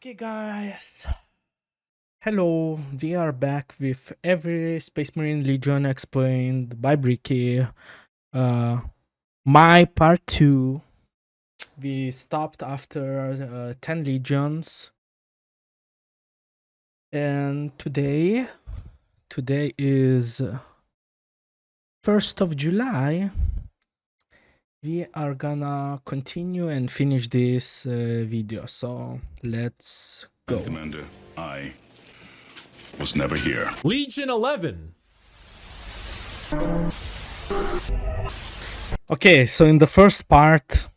Okay, guys. Hello, we are back with every Space Marine Legion explained by Bricky. My part 2. We stopped after 10 legions. And today is 1st of July. We are gonna continue and finish this video. So let's go. Commander, I was never here. Legion 11. Okay, so in the first part,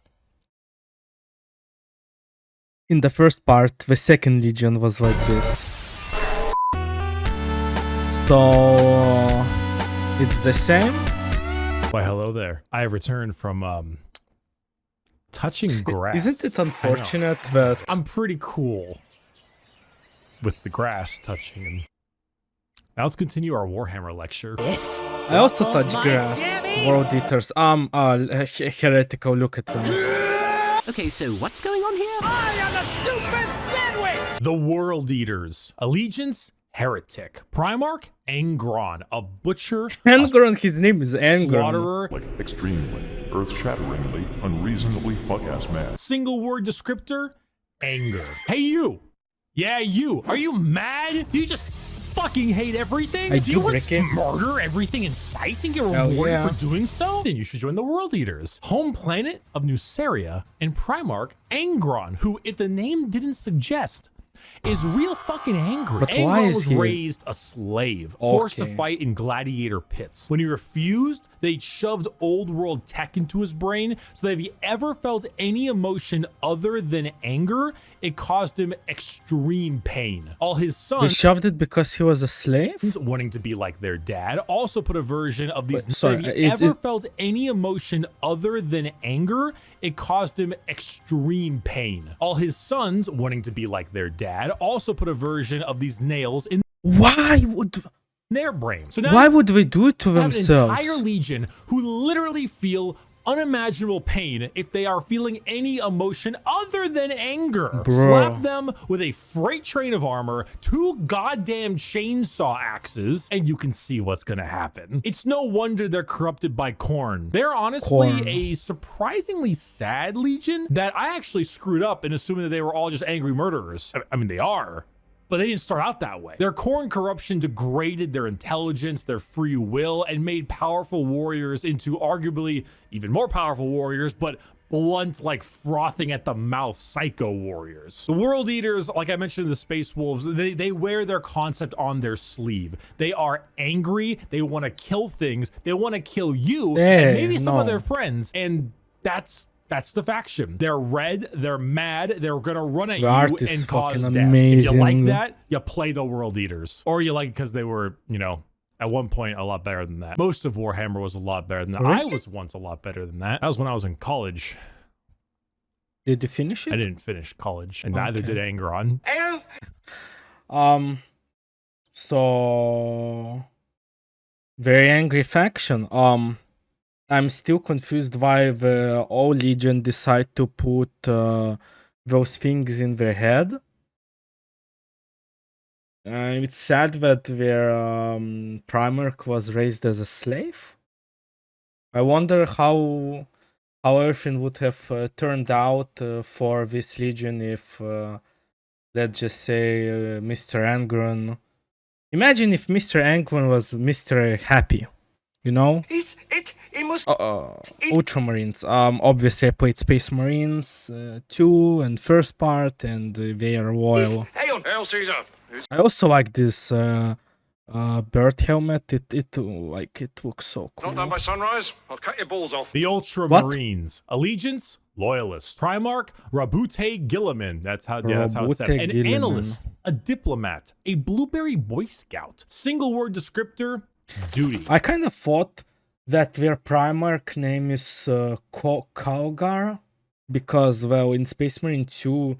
the second legion was like this. So it's the same. Why, hello there. I have returned from touching grass. Isn't it unfortunate that I'm pretty cool with the grass touching? And now let's continue our Warhammer lecture. Yes. I also touch grass? World Eaters. Heretical, look at them. Okay, so what's going on here? I am a super sandwich! The World Eaters. Allegiance, Heretic. Primarch, Angron. A butcher, Angron, his name is Angron. slaughterer. Like extremely, earth-shatteringly, unreasonably fuck-ass mad. Single word descriptor, anger. Hey you! Yeah, you! Are you mad? Do you just fucking hate everything? I do you do, want Ricky. to murder everything in sight and get Hell rewarded yeah. for doing so? Then you should join the World Eaters. Home planet of Nuceria and Primarch Angron, who, if the name didn't suggest, is real fucking angry. But why Angron is was he- raised a slave, forced to Okay. fight in gladiator pits. When he refused, they shoved old world tech into his brain, so that if he ever felt any emotion other than anger, it caused him extreme pain. All his They sons, shoved it because he was a slave? wanting to be like their dad, also put a version of these. Wait, sorry, if he ever felt any emotion other than anger, it caused him extreme pain. All his sons, wanting to be like their dad, also put a version of these nails in Why would their brain. So now why would they do it to you have an themselves? entire legion who literally feel unimaginable pain if they are feeling any emotion other than anger. Bro. Slap them with a freight train of armor, 2 goddamn chainsaw axes, and you can see what's gonna happen. It's no wonder they're corrupted by corn. They're honestly Corn. a surprisingly sad legion that I actually screwed up in assuming that they were all just angry murderers. I mean, they are. But they didn't start out that way. Their corn corruption degraded their intelligence, their free will, and made powerful warriors into arguably even more powerful warriors, but blunt, like frothing at the mouth psycho warriors. The World Eaters, like I mentioned in the Space Wolves, they wear their concept on their sleeve. They are angry, they want to kill things, they want to kill you, Hey, and maybe some of no. their friends, and that's the faction. They're red, they're mad, they're gonna run at The you art is and cause fucking death. If you like amazing. that, you play the World Eaters. Or you like it because they were, at one point a lot better than that. Most of Warhammer was a lot better than that. Really? I was once a lot better than that. That was when I was in college. Did you finish I it? didn't finish college, and neither Okay. did Angron. So very angry faction. I'm still confused why the all legion decide to put those things in their head. It's sad that their Primarch was raised as a slave. I wonder how everything would have turned out for this legion if, let's just say, Mr. Angron. Imagine if Mr. Angron was Mr. Happy, you know? Ultramarines. Obviously I played Space Marines 2 and first part, and they are loyal. Hail Caesar! I also like this bird helmet. It looks so Not done cool. by sunrise, I'll cut your balls off. The Ultramarines. Allegiance, Loyalist. Primarch, Rabute Gilliman. That's how it's said. Rabute An Gilliman. analyst, a diplomat, a blueberry boy scout. Single word descriptor, duty. I kind of thought that their Primarch name is Kalgar, because, well, in Space Marine 2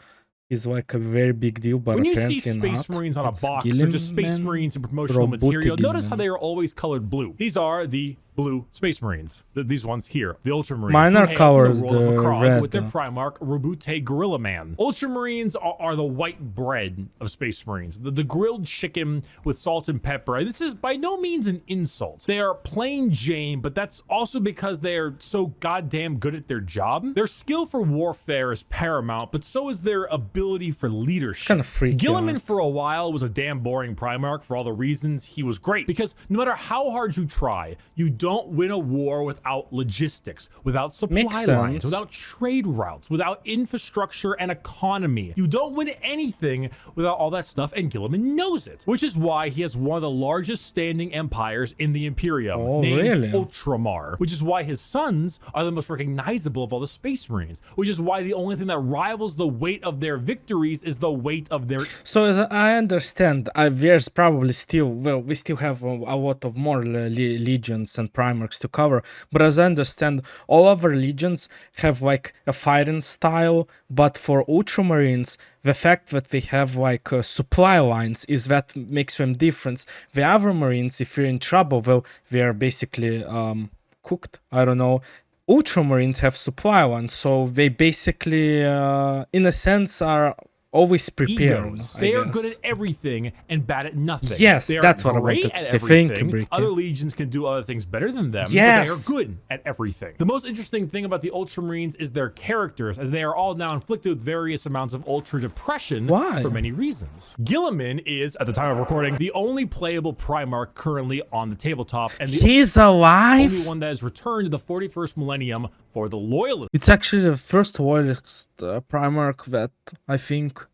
is like a very big deal, but When you apparently see Space not. Marines on a It's box or just Space Gilliman. Marines in promotional Rabute material, notice how Gilliman. they are always colored blue. These are the blue Space Marines. These ones here, the Ultramarines. Mine are who hail from colors, the world of the Macron red. with their Primarch Rabute Gorilla Man. Ultramarines are the white bread of Space Marines. The grilled chicken with salt and pepper. This is by no means an insult. They are plain Jane, but that's also because they are so goddamn good at their job. Their skill for warfare is paramount, but so is their ability for leadership. Kind of freaky. Gilliman for a while was a damn boring Primarch for all the reasons he was great, because no matter how hard you try, you don't win a war without logistics, without supply lines, without trade routes, without infrastructure and economy. You don't win anything without all that stuff, and Gilliman knows it, which is why he has one of the largest standing empires in the Imperium, named Ultramar, which is why his sons are the most recognizable of all the Space Marines, which is why the only thing that rivals the weight of their victories is the weight of their... So as I understand, there's probably still, well, we still have a lot of more legions and Primarchs to cover, but as I understand, all of our legions have like a fighting style, but for Ultramarines, the fact that they have like supply lines is that makes them different. The other Marines, if you're in trouble, well, they are basically cooked, I don't know. Ultramarines have supply lines, so they basically, in a sense, are always prepared. They are good at everything and bad at nothing. Yes, they are that's what I great wanted to at say. everything. Thank you, Bricky. Other legions can do other things better than them, yes, but they are good at everything. The most interesting thing about the Ultramarines is their characters, as they are all now inflicted with various amounts of ultra depression for many reasons. Gilliman is, at the time of recording, the only playable Primarch currently on the tabletop, and he's alive. Only one that has returned to the 41st millennium for the Loyalists. It's actually the first Loyalist Primarch that I think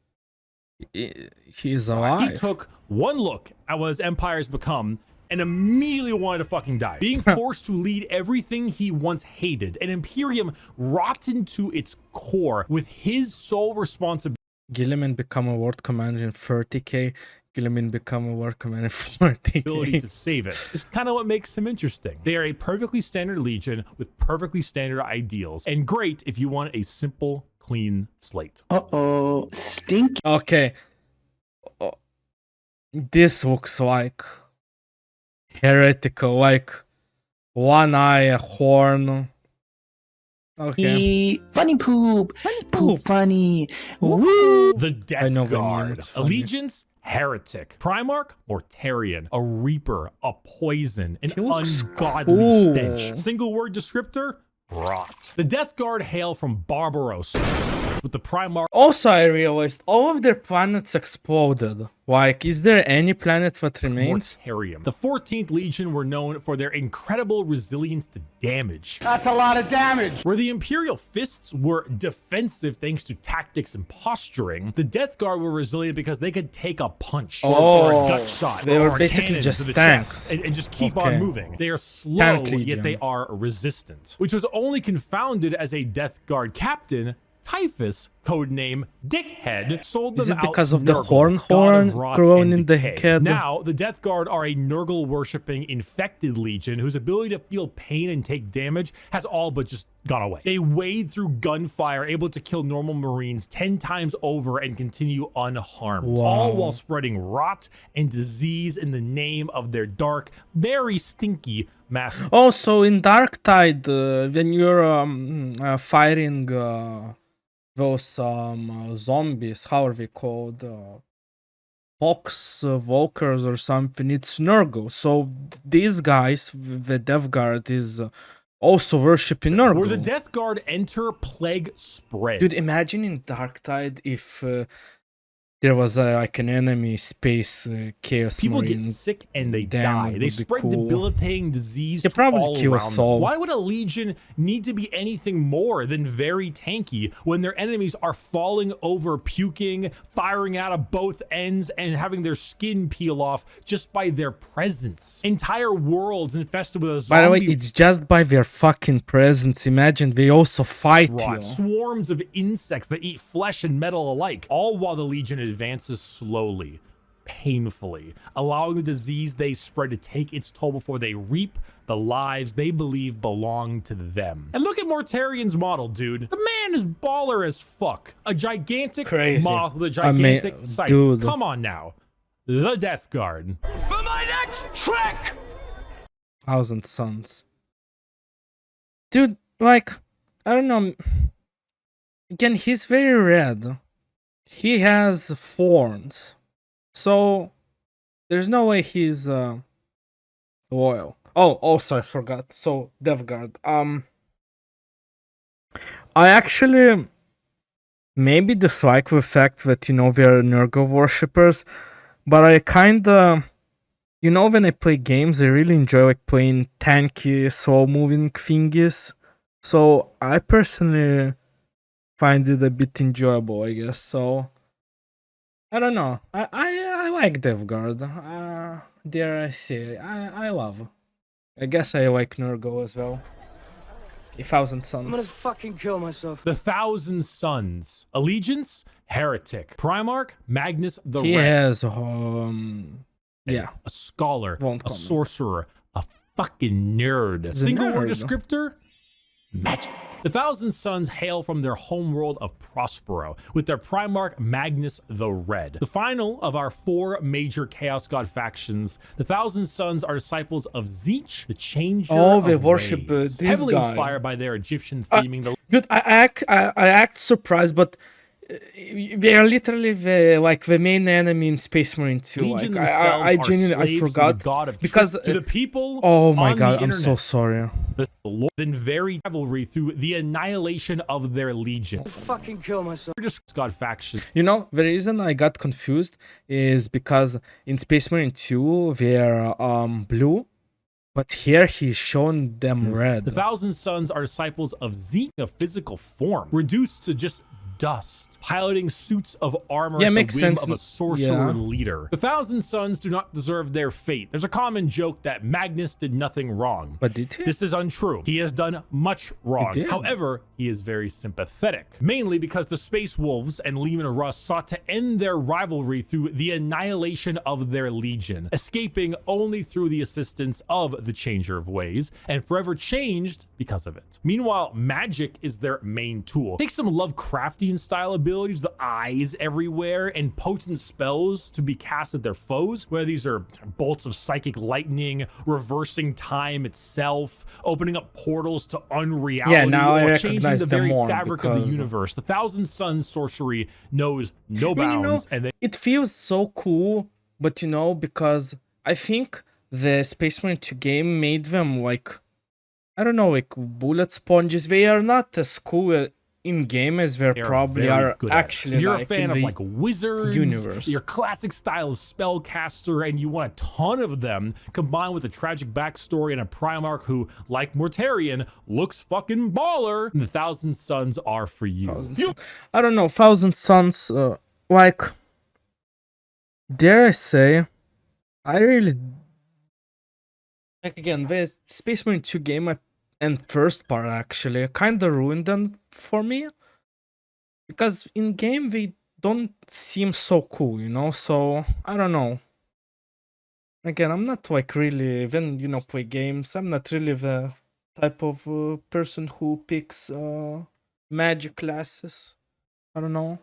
he is alive. He took one look at what his empire's become and immediately wanted to fucking die. Being forced to lead everything he once hated, an Imperium rotten to its core with his sole responsibility. Gilliman become a Lord Commander in 30k. Gilliman become a Lord Commander in 40k. Ability to save it is kind of what makes him interesting. They are a perfectly standard legion with perfectly standard ideals, and great if you want a simple, clean slate. Uh-oh, stinky. Okay. This looks like heretical, like one eye, a horn. Okay. Funny poop. Funny poop. Funny. Woo. The Death Guard. Allegiance, heretic. Primarch, Mortarian. A reaper, a poison, an ungodly stench. Single word descriptor, rot. The Death Guard hail from Barbaros, with the Primarch. Also, I realized all of their planets exploded. Like, is there any planet that remains? Mortarium. The 14th Legion were known for their incredible resilience to damage. That's a lot of damage! Where the Imperial Fists were defensive thanks to tactics and posturing, the Death Guard were resilient because they could take a punch or a gut shot. They were or basically a just to the tanks. chest and just keep on moving. They are slow, yet they are resistant. Which was only confounded as a Death Guard captain, Typhus, codename Dickhead, sold them out. Is it because of to the Nurgle, horn grown in the decay. head? Now, the Death Guard are a Nurgle-worshipping infected legion whose ability to feel pain and take damage has all but just gone away. They wade through gunfire, able to kill normal Marines 10 times over and continue unharmed, all while spreading rot and disease in the name of their dark, very stinky master. Also, in Dark Tide, when you're fighting those zombies, how are they called? Fox Walkers or something, it's Nurgle. So these guys, the Death Guard, is also worshipping Nurgle. Where the Death Guard enter, plague spread. Dude, imagine in Dark Tide if there was like an enemy space chaos People marine. get sick and they die. They spread debilitating disease probably all kill around us them. all. Why would a legion need to be anything more than very tanky when their enemies are falling over, puking, firing out of both ends, and having their skin peel off just by their presence? Entire worlds infested with a zombie. By the way, it's just by their fucking presence. Imagine they also fight you. Swarms of insects that eat flesh and metal alike, all while the legion advances slowly, painfully, allowing the disease they spread to take its toll before they reap the lives they believe belong to them. And look at Mortarian's model, dude. The man is baller as fuck. A gigantic moth with a gigantic sight. Dude. Come on now. The Death Guard. For my next trick! 1,000 Suns. Dude, like, I don't know. Again, he's very red. He has thorns. So, there's no way he's loyal. Oh, also I forgot. So, DevGuard. I actually maybe dislike the fact that, we are Nurgle worshippers, but I kinda, when I play games, I really enjoy like playing tanky, slow-moving thingies. So I personally find it a bit enjoyable, I guess. So I don't know. I like DevGuard. Dare I say, I love. I guess I like Nurgle as well. A Thousand Suns. I'm gonna fucking kill myself. The Thousand Sons. Allegiance, Heretic. Primarch, Magnus the He Red. has yeah. A scholar, Won't a comment. sorcerer, a fucking nerd. a Single word nerd. descriptor? Magic. The Thousand Sons hail from their homeworld of Prospero, with their Primarch Magnus the Red. The final of our 4 major Chaos God factions, the Thousand Sons are disciples of Tzeentch, the Changer Oh, they of worship Ways. this Heavily guy. inspired by their Egyptian theming. Dude, I act surprised, but they are literally the main enemy in Space Marine 2. Legion Like, themselves I are genuinely slaves forgot to the god of because truth, to the people. oh my on god, the I'm so internet. sorry. The Lord then varied rivalry through the annihilation of their legion. Fucking kill myself. Just God faction. The reason I got confused is because in Space Marine 2 they're blue, but here he's shown them red. The Thousand Sons are disciples of Tzeentch, a physical form, reduced to just dust, piloting suits of armor Yeah, at the makes whim sense. of a sorcerer Yeah. leader. The Thousand Sons do not deserve their fate. There's a common joke that Magnus did nothing wrong. But did he? This is untrue. He has done much wrong. He did. However, he is very sympathetic, mainly because the Space Wolves and Leman Russ sought to end their rivalry through the annihilation of their legion, escaping only through the assistance of the Changer of Ways, and forever changed because of it. Meanwhile, magic is their main tool. Take some Lovecraftian style abilities, the eyes everywhere, and potent spells to be cast at their foes, whether these are bolts of psychic lightning, reversing time itself, opening up portals to unreality, Yeah, now I or changing recognize the them very more fabric of the because- universe. The Thousand Sons sorcery knows no And, bounds, and they it feels so cool, but because I think the Space Marine 2 game made them like, I don't know, like bullet sponges. They are not as cool in game as they They probably very are good at it. actually. If you're like a fan in of the like wizards, universe. your classic style of spellcaster, and you want a ton of them, combined with a tragic backstory and a Primarch who, like Mortarion, looks fucking baller, the Thousand Sons are for you. I don't know, Thousand Sons. Like, dare I say, I really like again the Space Marine 2 game and first part actually kind of ruined them for me because in game they don't seem so cool, So I don't know. Again, I'm not like really when play games. I'm not really the type of person who picks magic classes. I don't know.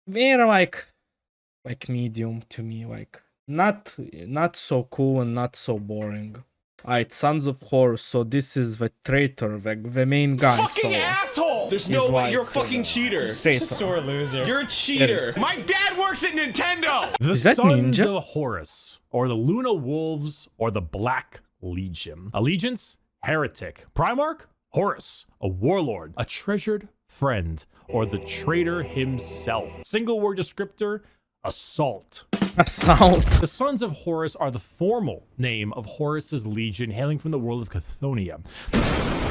They're like medium to me, like not so cool and not so boring. Alright, Sons of Horus. So this is the traitor, the main guy. Fucking so asshole! There's he's no way like, you're a fucking cheater. traitor. Sore loser. You're a cheater. Yes. My dad works at Nintendo. The Is that Sons Ninja? of Horus, or the Luna Wolves, or the Black Legion. Allegiance, Heretic. Primarch, Horus, a warlord, a treasured friend, or the traitor himself. Single word descriptor, assault. Assault. The Sons of Horus are the formal name of Horus's legion, hailing from the world of Chthoniya.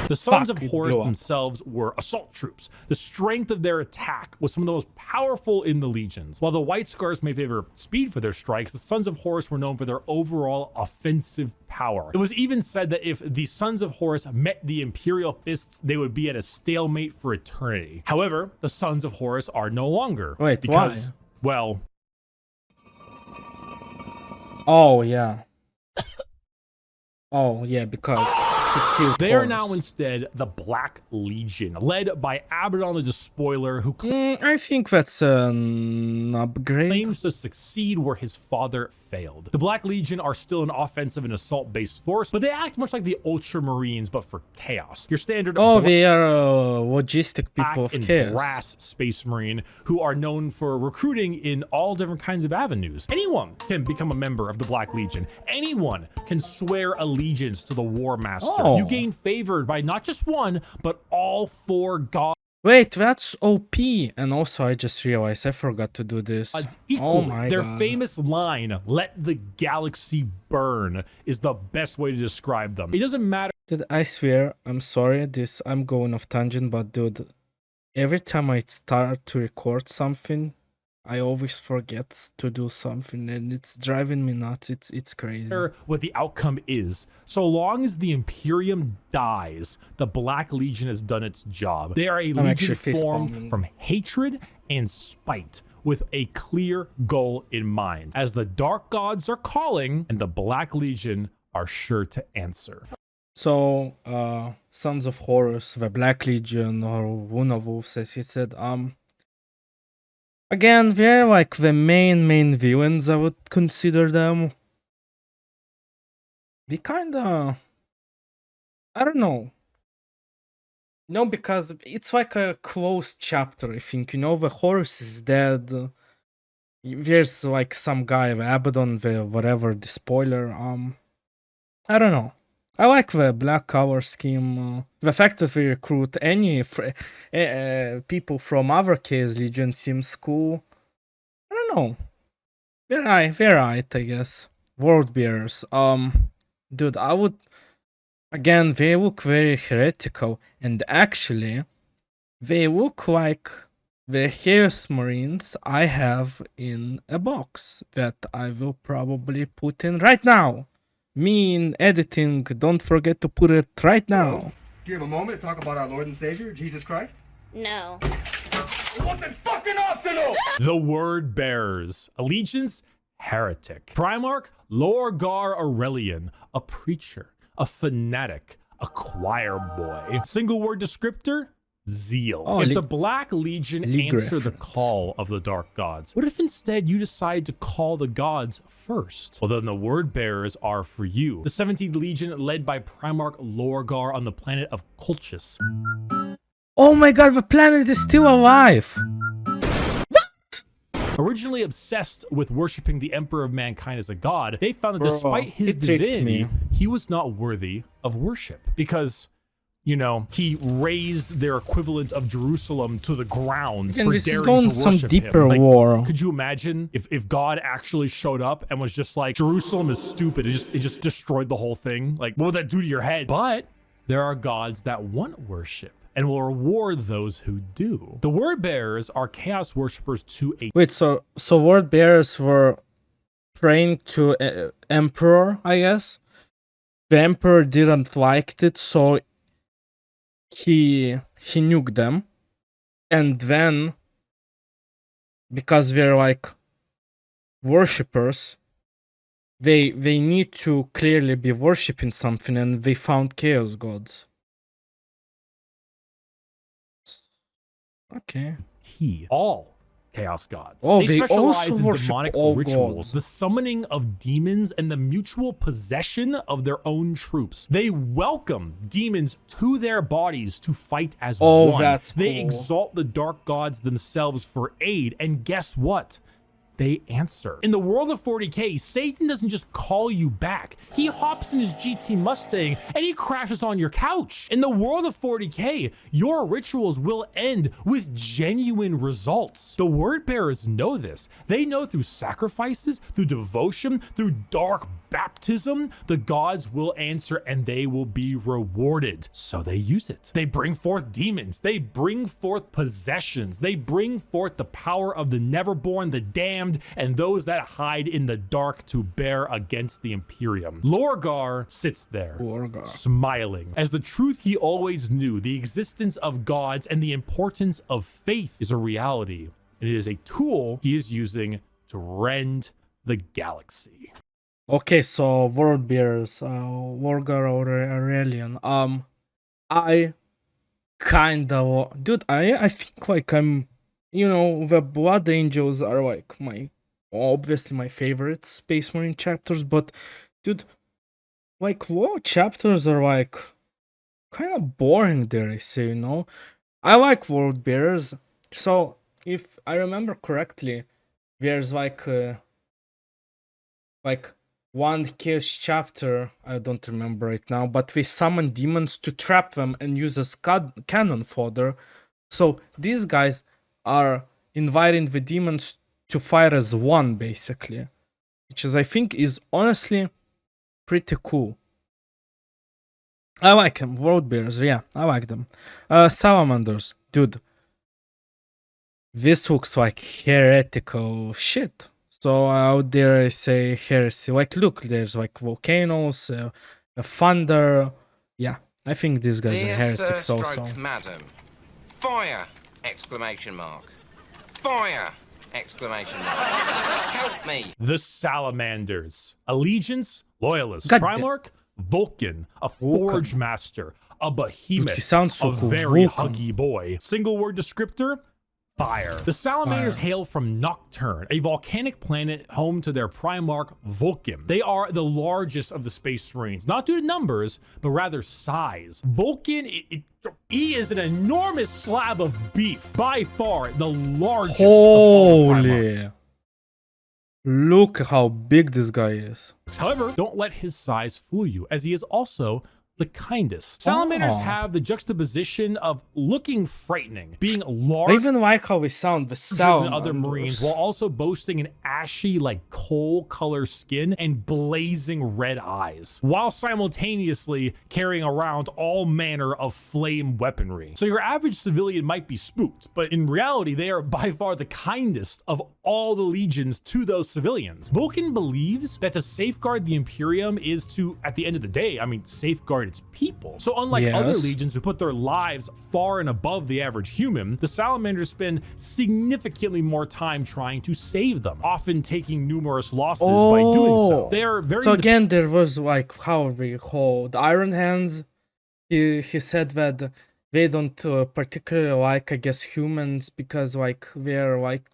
The Sons Fuck, of it Horus blew up. themselves were assault troops. The strength of their attack was some of the most powerful in the legions. While the White Scars may favor speed for their strikes, the Sons of Horus were known for their overall offensive power. It was even said that if the Sons of Horus met the Imperial Fists, they would be at a stalemate for eternity. However, the Sons of Horus are no longer. Wait, because, why? well, Oh yeah. Oh yeah, because to tilt They are Horus. now instead the Black Legion, led by Abaddon the Despoiler, who I think that's an upgrade. claims to succeed where his father failed. The Black Legion are still an offensive and assault-based force, but they act much like the Ultramarines, but for chaos. Your standard Oh, they are logistic Black people of and chaos. brass Space Marine who are known for recruiting in all different kinds of avenues. Anyone can become a member of the Black Legion. Anyone can swear allegiance to the War Master. Oh. You gain favored by not just one, but all 4 gods. Wait, that's OP. And also, I just realized I forgot to do this. Equally. Oh my Their god. famous line, "Let the galaxy burn," is the best way to describe them. It doesn't matter Dude, I swear, I'm sorry, I'm going off tangent, but dude, every time I start to record something, I always forget to do something, and it's driving me nuts. It's crazy. what the outcome is. So long as the Imperium dies, the Black Legion has done its job. They are a legion actually face formed palming. from hatred and spite, with a clear goal in mind. As the Dark Gods are calling, and the Black Legion are sure to answer. So, Sons of Horus, the Black Legion, or Wunawolf, as he said, again, they're like the main villains, I would consider them. They kinda, I don't know. No, because it's like a closed chapter, I think. You know, the Horus is dead. There's like some guy, the Abaddon, the whatever, the spoiler. I don't know. I like the black cover scheme. The fact that we recruit any people from other Chaos Legion seems cool. I don't know. They're right, I guess. World Bearers. Dude, I would. Again, they look very heretical, and actually, they look like the Chaos Marines I have in a box that I will probably put in right now. Me in editing, don't forget to put it right now. Do you have a moment to talk about our Lord and Savior, Jesus Christ? No. It wasn't fucking optional! The Word Bearers. Allegiance, heretic. Primarch, Lorgar Aurelian, a preacher, a fanatic, a choir boy. Single word descriptor, zeal. Oh, if the Black Legion League answer the reference. call of the Dark Gods, what if instead you decide to call the gods first? Well, then the Word Bearers are for you. The 17th Legion, led by Primarch Lorgar on the planet of Colchis. Oh my god, the planet is still alive! Originally obsessed with worshiping the Emperor of Mankind as a god, they found that Bro, despite his he tricked divinity, me. he was not worthy of worship because, you know, he raised their equivalent of Jerusalem to the ground And for this is daring going to some worship deeper him. Like, war. could you imagine if God actually showed up and was just like, Jerusalem is stupid, it just destroyed the whole thing? Like, what would that do to your head? But there are gods that want worship and will reward those who do. The Word Bearers are chaos worshippers to a Wait, so Word Bearers were praying to Emperor, I guess? The Emperor didn't like it, so he nuked them. And then, because they're like worshippers, they need to clearly be worshipping something, and they found chaos gods. Okay. all chaos gods. Oh, they they specialize also in worship demonic all rituals, gods. the summoning of demons, and the mutual possession of their own troops. They welcome demons to their bodies to fight as Oh, one. that's They cool. exalt the dark gods themselves for aid, and guess what? They answer. In the world of 40K, Satan doesn't just call you back. He hops in his GT Mustang and he crashes on your couch. In the world of 40K, your rituals will end with genuine results. The Word Bearers know this. They know through sacrifices, through devotion, through dark baptism, the gods will answer and they will be rewarded. So they use it. They bring forth demons. They bring forth possessions. They bring forth the power of the Neverborn, the damned, and those that hide in the dark to bear against the Imperium. Lorgar sits there, Lorgar. smiling, as the truth he always knew, the existence of gods and the importance of faith is a reality. And it is a tool he is using to rend the galaxy. Okay, so World Bears, Wargar or Aurelian. I dude, I think like the Blood Angels are like obviously my favorite Space Marine chapters, but dude, like war chapters are like kind of boring, dare I say, I like World Bears. So if I remember correctly, there's like one chaos chapter, I don't remember right now, but we summon demons to trap them and use as cannon fodder. So these guys are inviting the demons to fire as one, basically, which is I think is honestly pretty cool. I like them. World Bears, yeah, I like them. Salamanders, dude, this looks like heretical shit. So how dare I say heresy? Like, look, there's like volcanoes, a thunder. Yeah, I think these guys are heretics also. Madam. Fire! Exclamation mark. Fire! Exclamation mark. Help me! The Salamanders. Allegiance, Loyalist. God Primarch, Vulcan. A Forge Master. A Behemoth. Dude, he sounds so a cool. very Vulcan. huggy boy. Single word descriptor, fire. The Salamanders hail from Nocturne, a volcanic planet home to their Primarch Vulcan. They are the largest of the Space Marines, not due to numbers, but rather size. Vulcan, he is an enormous slab of beef, by far the largest of all Primarch. Holy. Look how big this guy is. However, don't let his size fool you, as he is also the kindest. Salamanders have the juxtaposition of looking frightening, being large. I even like how we sound, the sound. Than other Marines, while also boasting an ashy, like coal color skin and blazing red eyes, while simultaneously carrying around all manner of flame weaponry. So your average civilian might be spooked, but in reality, they are by far the kindest of all the legions to those civilians. Vulcan believes that to safeguard the Imperium is to, at the end of the day, safeguard its people. So unlike other legions who put their lives far and above the average human, the Salamanders spend significantly more time trying to save them, often taking numerous losses by doing so. They are very... So again, there was like, how we call the Iron Hands. He said that they don't particularly like, I guess, humans because like they're like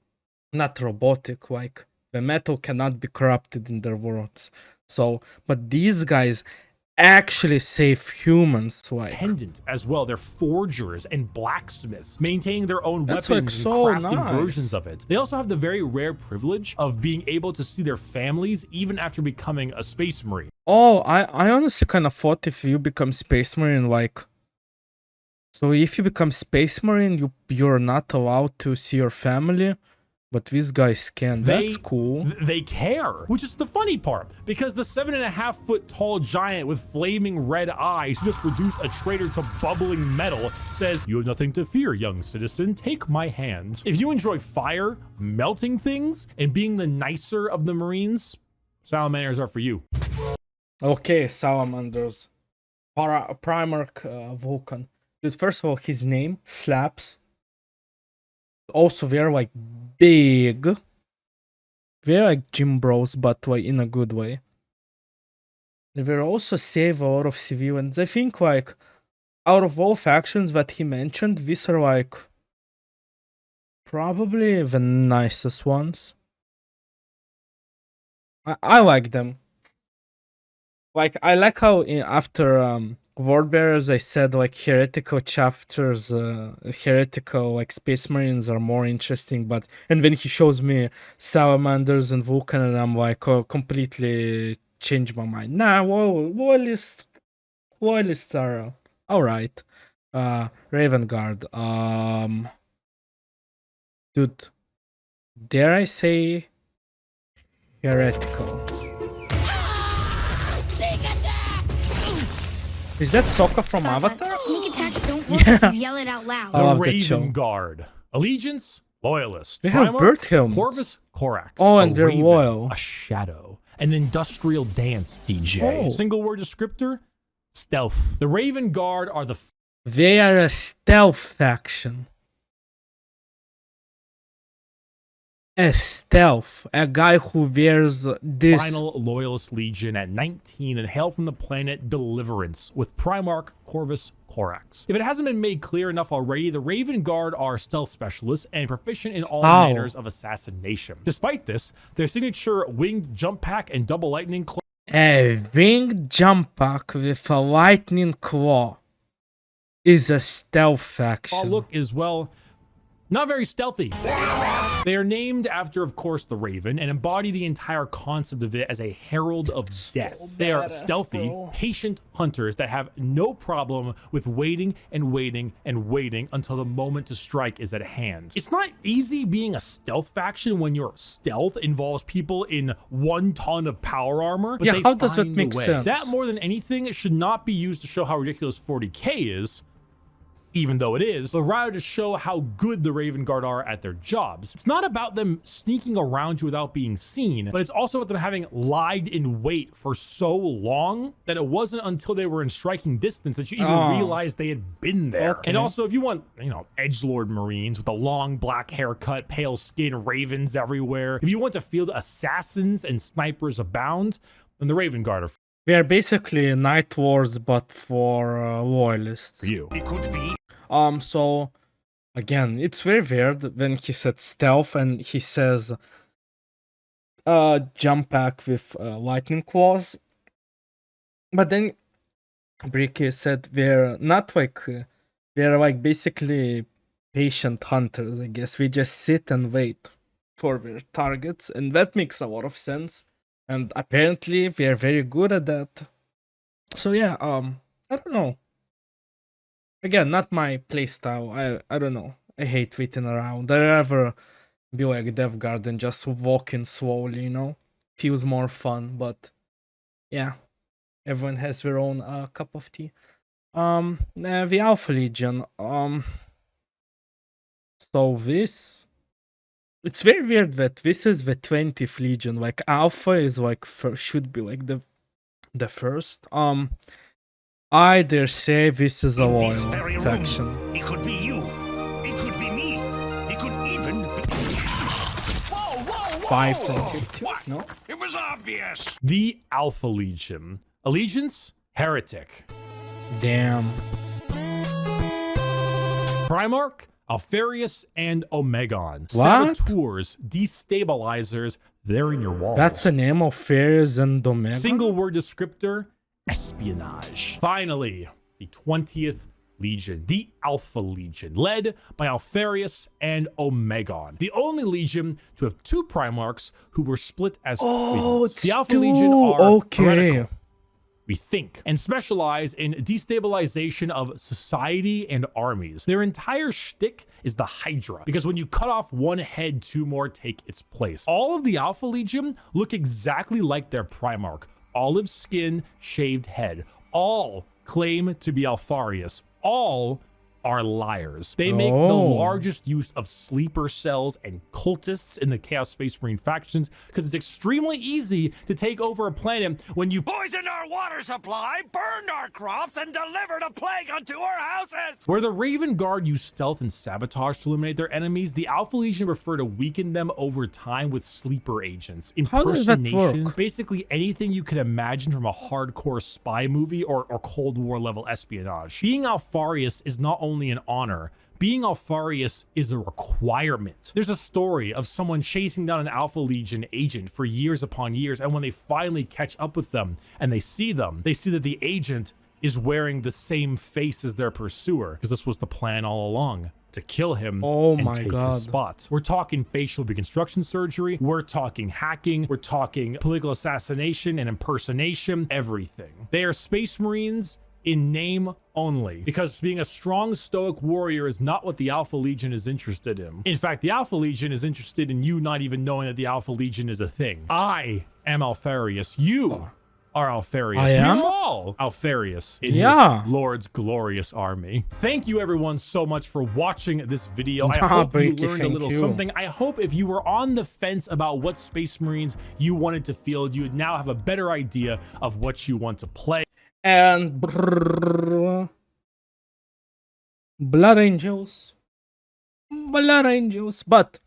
not robotic, like the metal cannot be corrupted in their worlds. So, but these guys actually save humans, like pendant as well. They're forgers and blacksmiths, maintaining their own That's weapons like so and crafting nice. versions of it. They also have the very rare privilege of being able to see their families even after becoming a Space Marine. Oh, I honestly kind of thought if you become Space Marine, like, so if you become Space Marine, you're not allowed to see your family, but these guys can. That's cool. They care, which is the funny part, because the 7.5-foot tall giant with flaming red eyes who just reduced a traitor to bubbling metal says, "You have nothing to fear, young citizen. Take my hand." If you enjoy fire, melting things, and being the nicer of the Marines, Salamanders are for you. Okay, Salamanders. Primarch Vulcan. Dude, first of all, his name slaps. Also, they're like big. They're like gym bros, but like in a good way. They will also save a lot of civilians. I think like out of all factions that he mentioned, these are like probably the nicest ones. I like them. Like I like how after World Bearers I said like heretical chapters, heretical like Space Marines are more interesting, but and then he shows me Salamanders and Vulcan and I'm like, oh, completely changed my mind. Nah, loyalists are alright. Raven Guard. Dude, dare I say heretical? Is that Sokka from Avatar? Sneak attacks don't work if you yell it out loud. The Raven Guard. Allegiance, Loyalist. They have bird helmets. Corvus Corax. Oh, and they're Raven, loyal. A Shadow. An Industrial Dance DJ. Oh. Single word descriptor, stealth. The Raven Guard are they are a stealth faction. A stealth, a guy who wears this. Final Loyalist Legion at 19 and hail from the planet Deliverance with Primarch Corvus Corax. If it hasn't been made clear enough already, the Raven Guard are stealth specialists and proficient in all manners of assassination. Despite this, their signature winged jump pack and double lightning claw. A winged jump pack with a lightning claw is a stealth faction. Look is, well, not very stealthy. They are named after, of course, the Raven and embody the entire concept of it as a herald of death. They are stealthy, patient hunters that have no problem with waiting and waiting and waiting until the moment to strike is at hand. It's not easy being a stealth faction when your stealth involves people in 1 ton of power armor, but yeah, they how does that find make a way. sense? That, more than anything, should not be used to show how ridiculous 40k is, even though it is, but rather to show how good the Raven Guard are at their jobs. It's not about them sneaking around you without being seen, but it's also about them having lied in wait for so long that it wasn't until they were in striking distance that you even realized they had been there. Okay. And also, if you want, edgelord Marines with a long black haircut, pale skin, ravens everywhere, if you want to field assassins and snipers abound, then the Raven Guard are We are basically Night Wars, but for loyalists. for you. It could be. So again, it's very weird when he said stealth and he says jump pack with lightning claws. But then Bricky said we're not like we're like basically patient hunters, I guess. We just sit and wait for their targets, and that makes a lot of sense. And apparently we are very good at that. So yeah, I don't know. Again, not my playstyle. I don't know. I hate waiting around. I'd rather be like Death Guard and just walking slowly, Feels more fun, but yeah. Everyone has their own cup of tea. The Alpha Legion. So this, it's very weird that this is the 20th Legion. Like Alpha is like should be like the first. I dare say this is a loyal faction. It could be you. It could be me. It could even be. Whoa! 522, no? It was obvious. The Alpha Legion. Allegiance? Heretic. Damn. Primarch? Alfarius and Omegon. What? Saboteurs, destabilizers, they're in your walls. That's the name of Fairies and Omega? Single word descriptor, espionage. Finally, the 20th Legion, the Alpha Legion, led by Alfarius and Omegon. The only Legion to have 2 Primarchs who were split as twins. The Alpha Legion are heretical, we think, and specialize in destabilization of society and armies. Their entire shtick is the Hydra, because when you cut off one head, 2 more take its place. All of the Alpha Legion look exactly like their Primarch. Olive skin, shaved head. All claim to be Alfarius. All are liars. They make the largest use of sleeper cells and cultists in the Chaos Space Marine factions because it's extremely easy to take over a planet when you Poisoned our water supply, burned our crops, and delivered a plague unto our houses. Where the Raven Guard use stealth and sabotage to eliminate their enemies, the Alpha Legion prefer to weaken them over time with sleeper agents, impersonations, basically anything you can imagine from a hardcore spy movie or Cold War level espionage. Being Alfarius is not only an honor, being Alfarius is a requirement. There's a story of someone chasing down an Alpha Legion agent for years upon years, and when they finally catch up with them and they see that the agent is wearing the same face as their pursuer, because this was the plan all along, to kill him and take his spot. We're talking facial reconstruction surgery, we're talking hacking, we're talking political assassination and impersonation, everything. They are Space Marines in name only, because being a strong stoic warrior is not what the Alpha Legion is interested in. In fact, the Alpha Legion is interested in you not even knowing that the Alpha Legion is a thing. I am Alfarius. You are Alfarius. I am? We're all Alfarius in his Lord's glorious army. Thank you everyone so much for watching this video. I hope you learned a little something. I hope if you were on the fence about what Space Marines you wanted to field, you would now have a better idea of what you want to play. And Blood Angels. But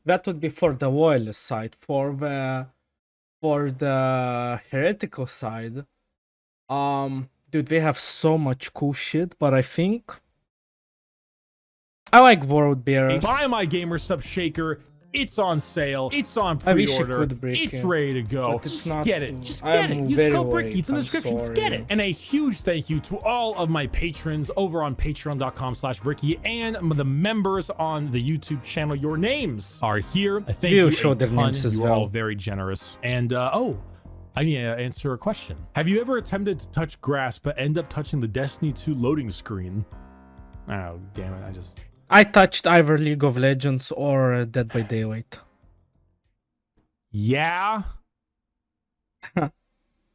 that would be for the loyalist side. For the heretical side, dude, they have so much cool shit, but I think I like World Bearers. Buy my gamer sub shaker. It's on sale. It's on I wish it pre-order. could break It's in, ready to go. but it's Just not get it. to. Just get I'm it. Use very code Bricky. late. It's in the I'm description. Just get it. sorry. And a huge thank you to all of my patrons over on patreon.com/Bricky and the members on the YouTube channel. Your names are here. I thank We'll you show a their ton. names as You're all well. very generous. And I need to answer a question. Have you ever attempted to touch grass but end up touching the Destiny 2 loading screen? Oh, damn it. I touched either League of Legends or Dead by Daylight. Yeah.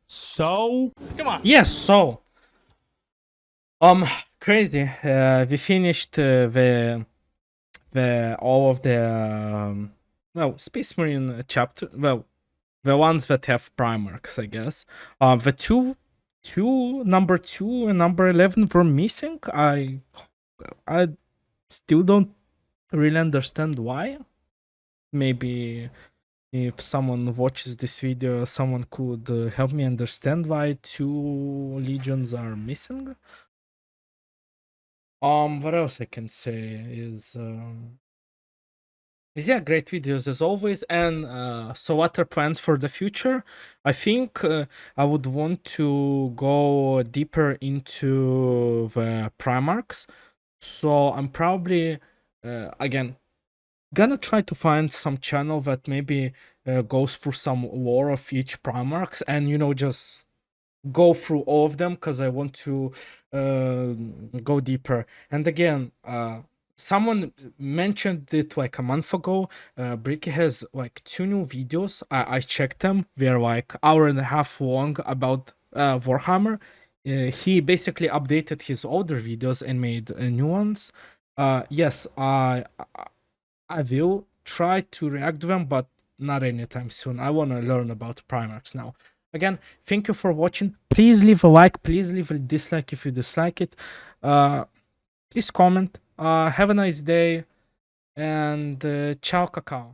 So? Come on. Yes, so crazy. We finished the all of the well, Space Marine chapter. Well, the ones that have Primarchs, I guess. The two number 2 and number 11 were missing. I still don't really understand why. Maybe if someone watches this video, someone could help me understand why 2 legions are missing. What else I can say is yeah, great videos as always. And so what are plans for the future? I think I would want to go deeper into the Primarchs. So I'm probably again gonna try to find some channel that maybe goes through some lore of each Primarchs and just go through all of them, because I want to go deeper. And again, someone mentioned it like a month ago. Bricky has like 2 new videos. I checked them. They're like hour and a half long about Warhammer. He basically updated his older videos and made new ones. Yes, I will try to react to them, but not anytime soon. I want to learn about Primarchs now. Again, thank you for watching. Please leave a like. Please leave a dislike if you dislike it. Please comment. Have a nice day. And ciao, cacao.